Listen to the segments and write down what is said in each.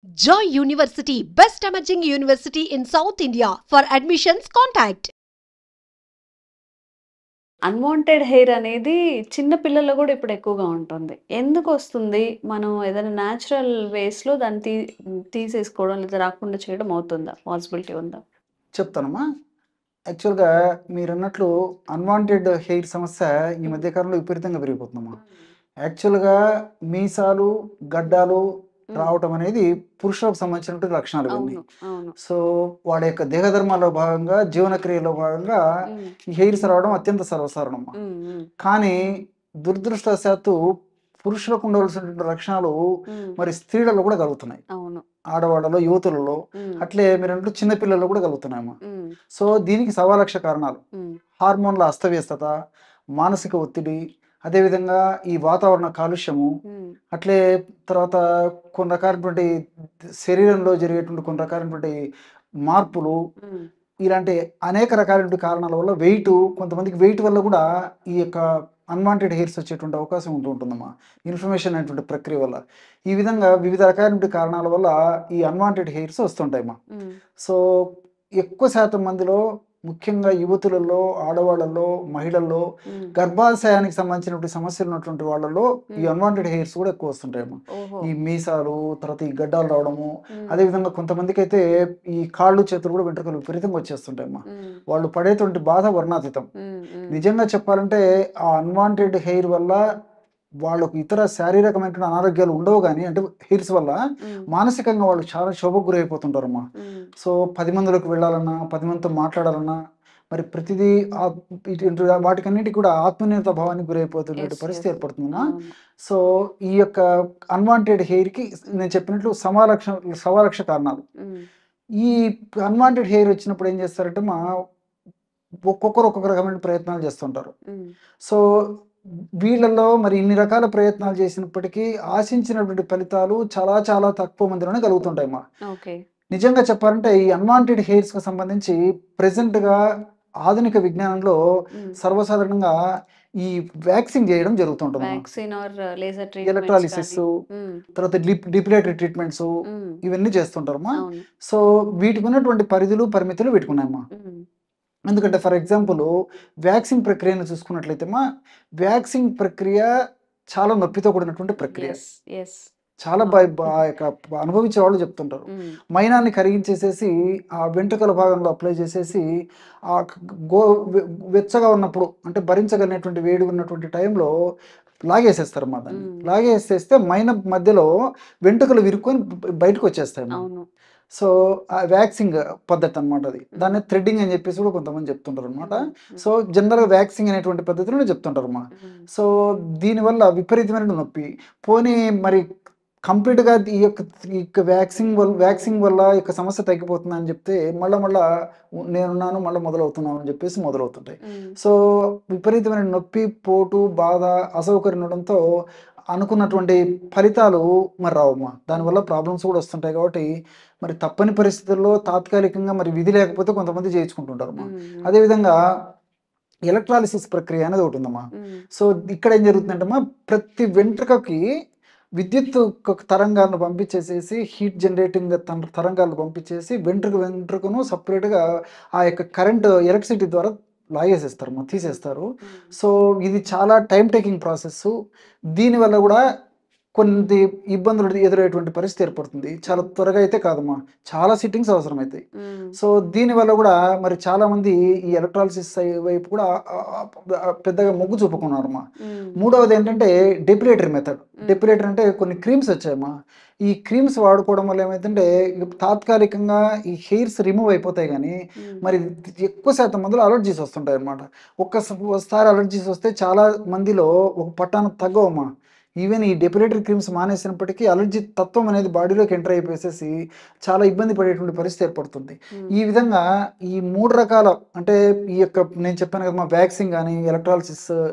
Joy University, best emerging university in South India. For admissions, contact. Unwanted hair అనేది చిన్న పిల్లల్లో గూడా ఇప్పుడు ఎక్కువగా ఉంటుంది. ఎందుకొస్తుంది? మనం ఏదైనా న్యాచురల్ వేస్‌లో దాన్ని తీసేసుకోవడం లేదా రాకుండా చేయడం అవుతుందా? పాసిబిలిటీ ఉందా? చెప్తానమ్మా. యాక్చువల్‌గా మీరన్నట్లు అన్‌వాంటెడ్ హెయిర్ సమస్య ఈ హ్మ్. మధ్య కాలంలో విపరీతంగా పెరిగిపోతుందమ్మా. హ్మ్. యాక్చువల్‌గా మీసాలు, గడ్డాలు హ్మ్. రావటం అనేది పురుషులకు సంబంధించినటువంటి లక్షణాలు ఇవన్నీ. అవును. అవును. సో, వాడి యొక్క దేహధర్మాల్లో భాగంగా, జీవనక్రియలో భాగంగా హ్మ్. ఈ హెయిర్స్ రావడం అత్యంత సర్వసాధారణమమ్మా. హ్మ్. హ్మ్. కానీ దురదృష్టవశాత్తు పురుషులకు ఉండవలసినటువంటి లక్షణాలు హ్మ్. మరి స్త్రీలలో కూడా కలుగుతున్నాయి. అవును. ఆడవాళ్ళలో, యువతులలో, హ్మ్. అట్లే మీరన్నట్టు చిన్న పిల్లల్లో కూడా కలుగుతున్నాయమ్మా. హ్మ్. సో, దీనికి సవాలక్ష కారణాలు. హ్మ్. హార్మోన్ల అస్తవ్యస్తత, మానసిక ఒత్తిడి, అదేవిధంగా ఈ వాతావరణ కాలుష్యము, హ్మ్. అట్లే తర్వాత కొన్ని రకాలైనటువంటి శరీరంలో జరిగేటువంటి కొన్ని రకాలైనటువంటి మార్పులు, హ్మ్. ఇలాంటి అనేక రకాలైనటువంటి కారణాల వల్ల కొంతమందికి వెయిట్ వల్ల కూడా ఈ యొక్క అన్‌వాంటెడ్ హెయిర్స్ వచ్చేటువంటి అవకాశం ఉంటుందమ్మా. ఇన్ఫర్మేషన్ అనేటువంటి ప్రక్రియ వల్ల. ఈ విధంగా వివిధ రకాలైనటువంటి కారణాల వల్ల ఈ అన్‌వాంటెడ్ హెయిర్స్ వస్తుంటాయమ్మా. హ్మ్. సో, ఎక్కువ శాతం మందిలో ముఖ్యంగా యువతులలో, ఆడవాళ్ళలో, మహిళల్లో హ్మ్. గర్భాశయానికి సంబంధించినటువంటి సమస్యలు ఉన్నటువంటి వాళ్ళలో ఈ హ్మ్. అన్‌వాంటెడ్ హెయిర్స్ కూడా ఎక్కువ వస్తుంటాయమ్మా. ఓహో! ఈ మీసాలు, తర్వాత ఈ గడ్డాలు రావడము, హ్మ్. అదేవిధంగా కొంతమందికైతే ఈ కాళ్ళు, చేతులు కూడా వెంట్రుకలు విపరీతంగా వచ్చేస్తుంటాయమ్మా. హ్మ్. వాళ్ళు పడేటువంటి బాధ వర్ణాతీతం. హ్మ్. హ్మ్. నిజంగా చెప్పాలంటే ఆ అన్‌వాంటెడ్ హెయిర్ వల్ల వాళ్ళకు ఇతర శారీరకమైనటువంటి అనారోగ్యాలు ఉండవు గానీ, అంటే హెయిర్స్ వల్ల హ్మ్. మానసికంగా వాళ్ళు చాలా క్షోభకు గురైపోతుంటారమ్మా. హ్మ్. సో, 10 మందిలోకి వెళ్ళాలన్నా, 10 మందితో మాట్లాడాలన్నా, మరి ప్రతిదీ ఇటు వాటికన్నిటికి కూడా ఆత్మన్యూనత భావానికి గురైపోతున్నటువంటి యెస్. పరిస్థితి యెస్. ఏర్పడుతుందమ్మా. అవును. సో, ఈ యొక్క అన్‌వాంటెడ్ హెయిర్‌కి నేను చెప్పినట్లు సవాలక్ష కారణాలు. హ్మ్. ఈ అన్‌వాంటెడ్ హెయిర్ వచ్చినప్పుడు ఏం చేస్తారంటే ఒక్కొక్కరు ఒక్కొక్క రకమైన ప్రయత్నాలు చేస్తుంటారు. హ్మ్. సో, వీళ్ళలో మరి ఇన్ని రకాల ప్రయత్నాలు చేసినప్పటికీ ఆశించినటువంటి ఫలితాలు చాలా చాలా తక్కువ మందిలోనే కలుగుతుంటాయమ్మా. ఓకే. నిజంగా చెప్పాలంటే ఈ అన్‌వాంటెడ్ హెయిర్స్‌కి సంబంధించి ప్రెజెంట్‌గా ఆధునిక విజ్ఞానంలో హ్మ్. సర్వసాధారణంగా ఈ వ్యాక్సింగ్ చేయడం జరుగుతుంటుందమ్మా. Waxing or laser treatments electrolysis, కానీ. హ్మ్. తర్వాత డిపిలేటరీ ట్రీట్మెంట్స్ హ్మ్. ఇవన్నీ చేస్తుంటారమ్మా. అవును. సో, వీటికున్నటువంటి పరిధులు, పరిమితులు వీటికున్నాయమ్మా. హ్మ్. ఎందుకంటే ఫర్ ఎగ్జాంపుల్ వ్యాక్సింగ్ ప్రక్రియను చూసుకున్నట్లయితేమా, వ్యాక్సింగ్ ప్రక్రియ చాలా నొప్పితో కూడినటువంటి ప్రక్రియ. యెస్. యెస్. చాలా అవును. యొక్క అనుభవించే వాళ్ళు చెప్తుంటారు. హ్మ్. మైనాన్ని కరిగించేసేసి, ఆ వెంట్రుకల భాగంలో అప్లై చేసేసి, ఆహ్, క్ గో వె వెచ్చగా ఉన్నప్పుడు అంటే భరించగలిగినటువంటి వేడి ఉన్నటువంటి టైంలో లాగేసేస్తారమ్మా దాన్ని. హ్మ్. లాగేసేస్తే మధ్యలో వెంట్రుకలు విరుక్కొని బయటకొచ్చేస్తాయమ్మా. అవును. సో, ఆ వ్యాక్సింగ్ పద్ధతనమాట అది. హ్మ్. దాన్ని థ్రెడ్డింగ్ అని జెప్పేసి కూడా కొంతమంది చెప్తుంటారనమాట. హ్మ్. హ్మ్. సో, జనరల్‌గా వ్యాక్సింగ్ అనేటువంటి పద్ధతిలోనే చెప్తుంటారమ్మా. హ్మ్. సో, దీనివల్ల విపరీతమైన నొప్పి. పోనీ మరి కంప్లీట్‌గా ఈ యొక్క వ్యాక్సింగ్ వల్ల ఈ యొక్క సమస్య తగ్గిపోతుందని జెప్తే, మళ్ళా నేనున్నాను మళ్ళా మొదలవుతున్నాను అని జెప్పేసి మొదలవుతుంటాయి. హ్మ్. సో, విపరీతమైన నొప్పి, పోటు, బాధ, అసౌకర్యం ఉండడంతో అనుకున్నటువంటి ఫలితాలు మరి రావమ్మా. హ్మ్. దానివల్ల ప్రాబ్లమ్స్ కూడా వస్తుంటాయి కాబట్టి, మరి తప్పని పరిస్థితుల్లో తాత్కాలికంగా మరి విధి లేకపోతే కొంతమంది చేయించుకుంటుంటారమ్మా. హ్మ్. హ్మ్. అదేవిధంగా ఎలక్ట్రాలిసిస్ ప్రక్రియ అనేది ఒకటుందమ్మా. హ్మ్. సో, ఇక్కడ ఏం జరుగుతుందంటేమ్మా, ప్రతి వెంట్రుకకి విద్యుత్తు తరంగాలను పంపించేసేసి, హీట్ జనరేటింగ్ తరంగాలను పంపించేసి, వెంట్రుకను సెపరేట్‌గా ఆ యొక్క ఎలక్ట్రిసిటీ ద్వారా లాగేసేస్తారమ్మా, హ్మ్. తీసేస్తారు. హ్మ్. సో, ఇది చాలా టైమ్ టేకింగ్ ప్రాసెస్సు. దీనివల్ల గూడా కొన్ని ఇబ్బందులు ఎదురయ్యేటువంటి పరిస్థితి ఏర్పడుతుంది. చాలా హ్మ్. త్వరగా అయితే కాదమ్మా. చాలా సిట్టింగ్స్ అవసరమైతాయి. హ్మ్. సో, దీనివల్ల గూడా మరి చాలామంది ఈ ఎలక్ట్రాలిసిస్ వైపు కూడా పెద్దగా మొగ్గు చూపకున్నారమ్మా. హ్మ్. మూడవదేంటంటే డెపిలేటరీ మెథడ్. హ్మ్. డెపిలేటర్ అంటే కొన్ని క్రీమ్స్ వచ్చాయమ్మా. ఈ క్రీమ్స్ వాడుకోవడం వల్ల ఏమైద్దంటే తాత్కాలికంగా ఈ హెయిర్స్ రిమూవ్ అయిపోతాయి గానీ, హ్మ్. మరి ఎక్కువ శాతం మందిలో అలర్జీస్ వస్తుంటాయన్నమాట. ఒక్కసారి అలర్జీస్ వస్తే చాలా మందిలో ఒక పట్టాన తగ్గవమ్మా. ఈవెన్ ఈ డెపిలేటరీ క్రీమ్స్ మానేసినప్పటికీ అలర్జీ తత్వం అనేది బాడీలోకి ఎంటర్ అయిపోయేసేసి చాలా ఇబ్బంది పడేటువంటి పరిస్థితి ఏర్పడుతుంది. హ్మ్. ఈ విధంగా ఈ 3 రకాల అంటే ఈ యొక్క నేను చెప్పాను కదమ్మా, వ్యాక్సింగ్ గానీ, ఎలక్ట్రాలిసిస్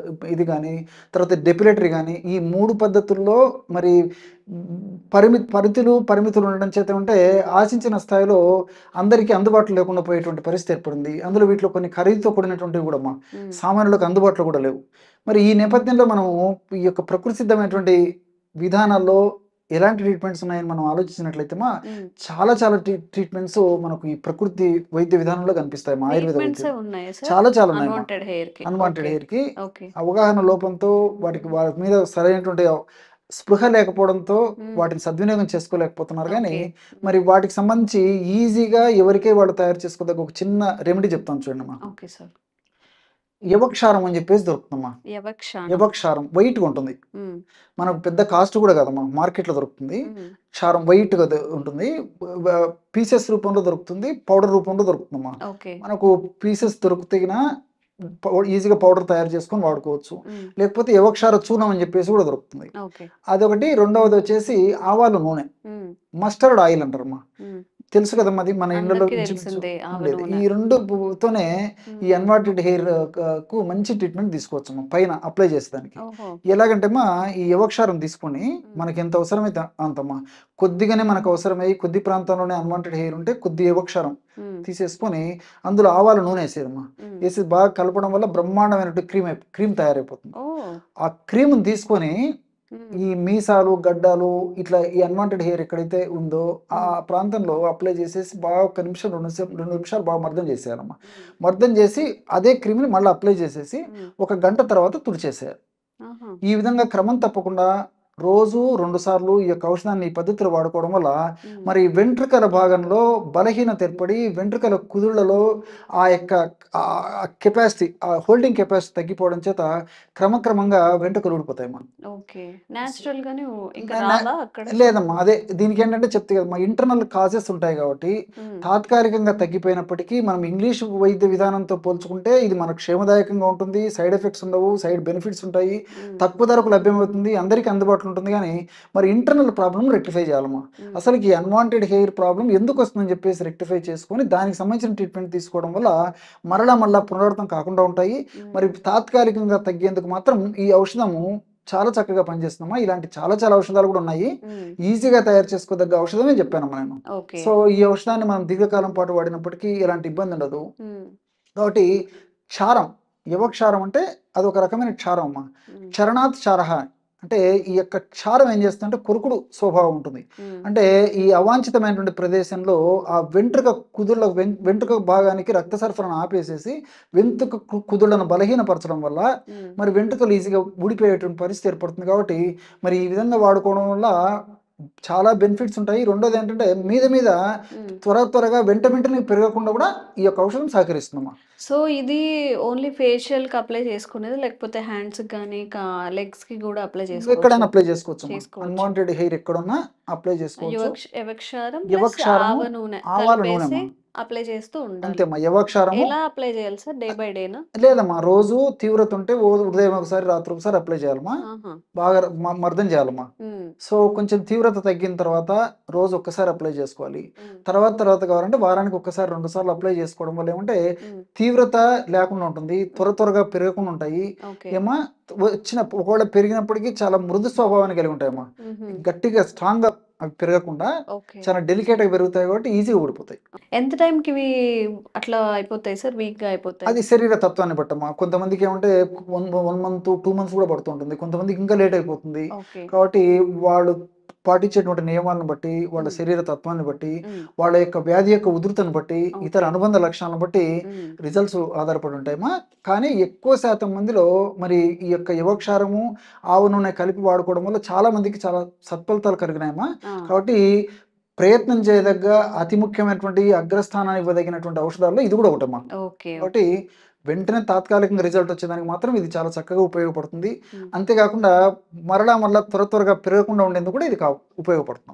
ఇది గానీ, తర్వాత డెపిలేటరీ గానీ, ఈ 3 పద్ధతుల్లో మరి పరిమితులు ఉండడం చేత ఉంటే ఆశించిన స్థాయిలో అందరికీ అందుబాటులో లేకుండా పోయేటువంటి పరిస్థితి ఏర్పడింది. అందులో వీటిలో కొన్ని ఖరీదుతో కూడినటువంటివి గూడమ్మా. హ్మ్. సామాన్యులకు అందుబాటులో కూడా లేవు. మరి ఈ నేపథ్యంలో మనము ఈ యొక్క ప్రకృతి సిద్ధమైనటువంటి విధానాల్లో ఎలాంటి ట్రీట్మెంట్స్ ఉన్నాయని మనం ఆలోచించినట్లయితే చాలా చాలా ట్రీట్మెంట్స్ మనకు ఈ ప్రకృతి వైద్య విధానంలో కనిపిస్తాయి మా ఆయుర్వేద ట్రీట్మెంట్స్ వైద్యం ఉన్నాయా సార్ చాలా చాలా ఉన్నాయి అన్వాంటెడ్ హెయిర్ కి? అన్వాంటెడ్ ఓకే హెయిర్ కి ఓకే అవగాహన లోపంతో వాటి మీద సరైనటువంటి స్పృహ లేకపోవడంతో వాటిని సద్వినియోగం చేసుకోలేకపోతున్నారు కానీ ఓకే మరి వాటికి సంబంధించి ఈజీగా ఎవరికే వాళ్ళు తయారు చేసుకోదగ్గ ఒక చిన్న రెమెడీ చెప్తాను చూడండి అమ్మా. Okay sir. యవక్షారం అని చెప్పేసి దొరుకుతుందమ్మా. యవక్షారం. యవక్షారం వైట్గా ఉంటుంది, ఉమ్, మనకు పెద్ద కాస్ట్ కూడా కదమ్మా, మార్కెట్లో దొరుకుతుంది. ఉమ్, క్షారం వైట్గా ఉంటుంది, పీసెస్ రూపంలో దొరుకుతుంది, పౌడర్ రూపంలో దొరుకుతుందమ్మా. ఓకే మనకు పీసెస్ దొరికితేగినా ఈజీగా పౌడర్ తయారు చేసుకొని వాడుకోవచ్చు, ఉమ్, లేకపోతే యవక్షార చూర్ణం అని చెప్పేసి కూడా దొరుకుతుంది. ఓకే అదొకటి. రెండవది వచ్చేసి ఆవాల నూనె, ఉమ్, మస్టర్డ్ ఆయిల్ అంటారమ్మా. ఉమ్, తెలుసు కదమ్మా, అది మన ఇళ్ళలో అందరికీ ఇంచుమించు తెలిసిందే ఆవ ఉండేది. నూనె. ఈ రెండుతోనే ఈ ఉమ్, అన్వాంటెడ్ హెయిర్ కు మంచి ట్రీట్మెంట్ తీసుకోవచ్చమ్మా పైన అప్లై చేసేదానికి. ఓహో ఎలాగంటే అమ్మా, ఈ యవక్షారం తీసుకొని ఉమ్, మనకి ఎంత అవసరమైతే అంతమ్మా, కొద్దిగానే మనకు అవసరమై కొద్ది ప్రాంతంలోనే అన్వాంటెడ్ హెయిర్ ఉంటే కొద్ది యవక్షారం ఉమ్, తీసేసుకొని అందులో ఆవాల నూనె వేసేదమ్మా. ఉమ్, వేసి బాగా కలపడం వల్ల బ్రహ్మాండమైనటువంటి క్రీమ్ తయారైపోతుంది. ఓ ఆ క్రీమ్ని తీసుకొని ఉమ్, ఈ మీసాలు గడ్డాలు ఇట్లా ఈ అన్వాంటెడ్ హెయిర్ ఎక్కడైతే ఉందో ఆ ఉమ్, ప్రాంతంలో అప్లై చేసేసి బాగా ఒక నిమిషం 2 నిమిషాలు బాగా మర్దం చేసేయాలమ్మా. ఉమ్, మర్దం చేసి అదే క్రీమ్ని మళ్ళీ అప్లై చేసేసి ఉమ్, 1 గంట తర్వాత తుడిచేసేయాలి. ఆహా, ఈ విధంగా క్రమం తప్పకుండా రోజు 2 సార్లు ఈ యొక్క ఔషధాన్ని ఈ పద్ధతిలో వాడుకోవడం వల్ల ఉమ్, మరి వెంట్రుకల భాగంలో బలహీనత ఏర్పడి వెంట్రుకల కుదుళ్లలో ఆ యొక్క కెపాసిటీ, ఆ హోల్డింగ్ కెపాసిటీ తగ్గిపోవడం చేత క్రమక్రమంగా వెంట్రుకలు ఊడిపోతాయి మనం. ఓకే న్యాచురల్ గానే ఇంకా నా- నా- రాదా అక్కడ? లేదమ్మా, అదే దీనికి ఏంటంటే చెప్తే కదమ్మా, ఇంటర్నల్ కాజెస్ ఉంటాయి కాబట్టి ఉమ్, తాత్కాలికంగా తగ్గిపోయినప్పటికీ మనం ఇంగ్లీష్ వైద్య విధానంతో పోల్చుకుంటే ఇది మనకు క్షేమదాయకంగా ఉంటుంది, సైడ్ ఎఫెక్ట్స్ ఉండవు, సైడ్ బెనిఫిట్స్ ఉంటాయి, ఉమ్, తక్కువ ధరకు లభ్యమవుతుంది, అందరికీ అందుబాటులో ఉంటుంది. కానీ మరి ఇంటర్నల్ ప్రాబ్లమ్ రెక్టిఫై చేయాలమ్మా. ఉమ్, అసలు ఈ అన్వాంటెడ్ హెయిర్ ప్రాబ్లం ఎందుకు వస్తుందని చెప్పేసి రెక్టిఫై చేసుకొని దానికి సంబంధించిన ట్రీట్మెంట్ తీసుకోవడం వల్ల మరలా పునరావృతం కాకుండా ఉంటాయి. ఉమ్, మరి తాత్కాలికంగా తగ్గేందుకు మాత్రం ఈ ఔషధము చాలా చక్కగా పనిచేస్తుందమ్మా. ఇలాంటి చాలా చాలా ఔషధాలు కూడా ఉన్నాయి, ఉమ్, ఈజీగా తయారు చేసుకోదగ్గ ఔషధమే చెప్పానమ్మా నేను. ఓకే సో ఈ ఔషధాన్ని మనం దీర్ఘకాలం పాటు వాడినప్పటికీ ఎలాంటి ఇబ్బంది ఉండదు. ఉమ్, కాబట్టి క్షారం, యవక్షారం అంటే అదొక రకమైన క్షారం అమ్మా. ఉమ్, చరణాత్ క్షారః అంటే ఈ యొక్క క్షారం ఏం చేస్తుందంటే కొరుకుడు స్వభావం ఉంటుంది. ఉమ్, అంటే ఈ అవాంఛితమైనటువంటి ప్రదేశంలో ఆ వెంట్రుక కుదుళ్ళ వెంట్రుక భాగానికి రక్త సరఫరాను ఆపేసేసి వెంట్రుక కుదుళ్లను బలహీనపరచడం వల్ల ఉమ్, మరి వెంట్రుకలు ఈజీగా ఊడిపోయేటువంటి పరిస్థితి ఏర్పడుతుంది. కాబట్టి మరి ఈ విధంగా వాడుకోవడం వల్ల చాలా బెనిఫిట్స్ ఉంటాయి. రెండోది ఏంటంటే మీద ఉమ్. త్వరగా వెంటనే పెరగకుండా కూడా ఈ యొక్క ఔషధం సహకరిస్తుందమ్మా. సో ఇది ఓన్లీ ఫేషియల్ కి అప్లై చేసుకునేది, లేకపోతే హ్యాండ్స్ కానీ లెగ్స్ కి కూడా అప్లై ఎక్కడైనా చేసుకోవచ్చు? అప్లై చేసుకోవచ్చు. చేసుకోవచ్చు. అన్వాంటెడ్ హెయిర్ ఎక్కడున్నా అప్లై చేసుకోవచ్చు. యవక్షారం ప్లస్ యవక్షారము, ఆవ నూనె ఆవాల కలిపేసి నూనెమ్మా. అప్లై చేస్తూ ఉండాలి. అంతేమ్మా. యవక్షారము ఎలా అప్లై చేయాలి సార్? Day by డేనా? లేదమ్మా, రోజు తీవ్రత ఉంటే ఉదయం ఒకసారి రాత్రి ఒకసారి అప్లై చేయాలమ్మా. ఆహా. బాగా మర్దం చేయాలమ్మా. ఉమ్, సో కొంచెం తీవ్రత తగ్గిన తర్వాత రోజు ఒక్కసారి అప్లై చేసుకోవాలి. ఉమ్, తర్వాత కావాలంటే వారానికి 1 సారి 2 సార్లు అప్లై చేసుకోవడం వల్ల ఏమంటే ఉమ్, తీవ్రత లేకుండా ఉంటుంది, త్వరగా పెరగకుండా ఉంటాయి. ఓకే ఏమా ఒకవేళ పెరిగినప్పటికీ చాలా మృదు స్వభావాన్ని కలిగి ఉంటాయమ్మా. ఉహుం, గట్టిగా స్ట్రాంగ్గా అవి పెరగకుండా ఓకే. చాలా డెలికేట్గా పెరుగుతాయి కాబట్టి ఈజీగా ఊడిపోతాయి. ఎంత టైంకి ఇవి అట్లా అయిపోతాయి సార్? వీక్ గా అయిపోతాయి? అది శరీర తత్వాన్ని బట్టమ్మా. కొంతమందికి ఏమంటే 1 మంత్ 2 మంత్స్ కూడా పడుతుంటుంది, కొంతమందికి ఇంకా లేట్ అయిపోతుంది. ఓకే. కాబట్టి వాళ్ళు పాటించేటువంటి నియమాలను బట్టి, వాళ్ళ ఉమ్, శరీర తత్వాన్ని బట్టి, ఉమ్, వాళ్ళ యొక్క వ్యాధి యొక్క ఉధృతిని బట్టి, ఇతర ఓకే. అనుబంధ లక్షణాలను బట్టి ఉమ్, రిజల్ట్స్ ఆధారపడి ఉంటాయమ్మా. కానీ ఎక్కువ శాతం మందిలో మరి ఈ యొక్క యవక్షారము, ఆవు నూనె కలిపి వాడుకోవడం వల్ల చాలా మందికి చాలా సత్ఫలితాలు కలిగినాయమ్మా. ఆ, కాబట్టి ప్రయత్నం చేయదగ్గ అతి ముఖ్యమైనటువంటి అగ్రస్థానాన్ని ఇవ్వదగినటువంటి ఔషధాల్లో ఇది కూడా ఒకటమ్మా. ఓకే. కాబట్టి వెంటనే తాత్కాలికంగా రిజల్ట్ వచ్చేదానికి మాత్రం ఇది చాలా చక్కగా ఉపయోగపడుతుంది. ఉమ్. అంతేకాకుండా మరలా త్వరగా పెరగకుండా ఉండేందుకు కూడా ఇది ఉపయోగపడుతుంది.